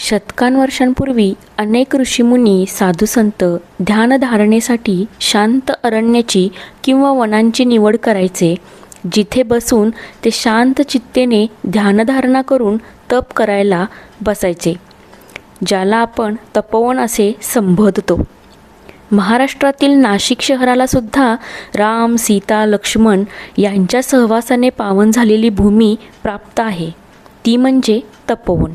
शतकांवर्षांपूर्वी अनेक ऋषीमुनी साधुसंत ध्यानधारणेसाठी शांत अरण्याची किंवा वनांची निवड करायचे, जिथे बसून ते शांत चित्तेने ध्यानधारणा करून तप करायला बसायचे, ज्याला आपण तपोवन असे संबोधतो. महाराष्ट्रातील नाशिक शहराला सुद्धा राम, सीता, लक्ष्मण यांच्या सहवासाने पावन झालेली भूमी प्राप्त आहे, ती म्हणजे तपोवन.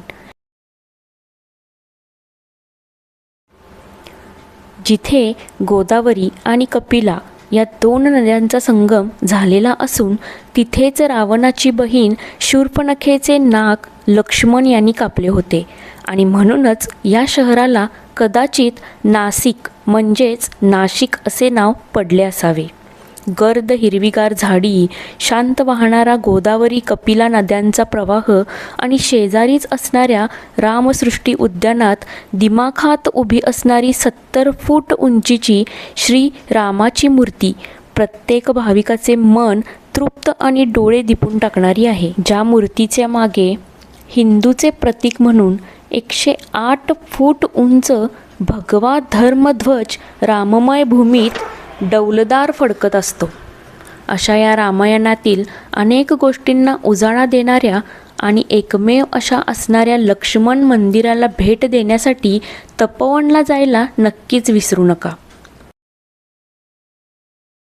जिथे गोदावरी आणि कपिला या 2 नद्यांचा संगम झालेला असून तिथेच रावणाची बहीण शूर्पणखेचे नाक लक्ष्मण यांनी कापले होते आणि म्हणूनच या शहराला कदाचित नासिक म्हणजेच नाशिक असे नाव पडले असावे. गर्द हिरवीगार झाडी, शांत वाहणारा गोदावरी कपिला नद्यांचा प्रवाह आणि शेजारीच असणाऱ्या रामसृष्टी उद्यानात दिमाखात उभी असणारी 70 फूट उंचीची श्री रामाची मूर्ती प्रत्येक भाविकाचे मन तृप्त आणि डोळे दिपून टाकणारी आहे. ज्या मूर्तीच्या मागे हिंदूचे प्रतीक म्हणून 108 फूट उंच भगवा धर्मध्वज राममय भूमीत डौलदार फडकत असतो. अशा या रामायणातील अनेक गोष्टींना उजाळा देणाऱ्या आणि एकमेव अशा असणाऱ्या लक्ष्मण मंदिराला भेट देण्यासाठी तपोवनला जायला नक्कीच विसरू नका.